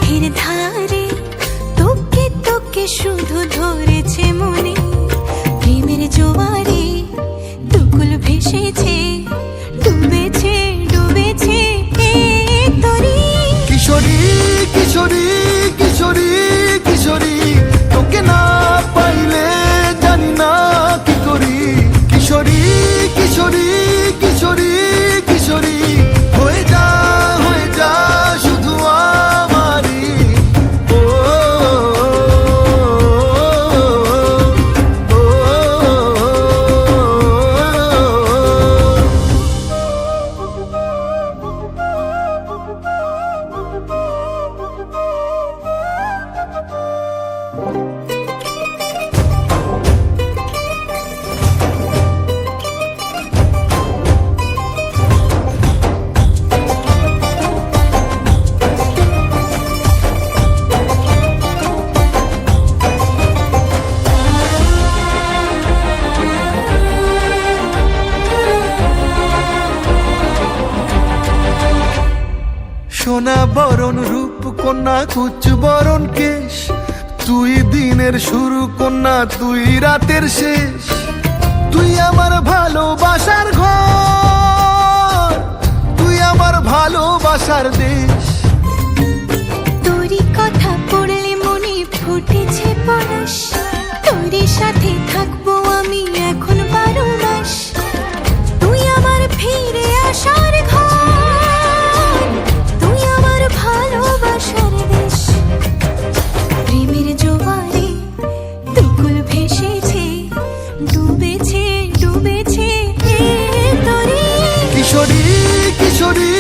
পথের ধারে তোকে তোকে শুধু ধরেছে মনে, প্রেমের জোয়ারে দুকুল ভেসেছে, ডুবেছে ডুবেছে এই তরি। কিশোরী কিশোরী কিশোরী কিশোরী, তোকে না পাইলে জানি না কি করি। কিশোরী কিশোরী কিশোরী কিশোরী, হয়ে যা শুধু আমারই। ও সোনা বরণ রূপ কন্যা, কুচ বরণ কেশ, তুই দিনের শুরু কন্যা, তুই রাতের শেষ। তুই আমার ভালোবাসার ঘর, তুই আমার ভালোবাসার দেশ। তোরই কথা পড়লে মনে ফুটেছে পরশ, তোরই সাথে থাকবো আমি এখন 12 মাস। তুই আমার ফিরে আসার ঘর, তুই আমার ভালোবাসার দেশ। প্রেমের জোয়ারে দুকুল ভেসেছে, ডুবেছে ডুবেছে এই তরি। কিশোরী কিশোরী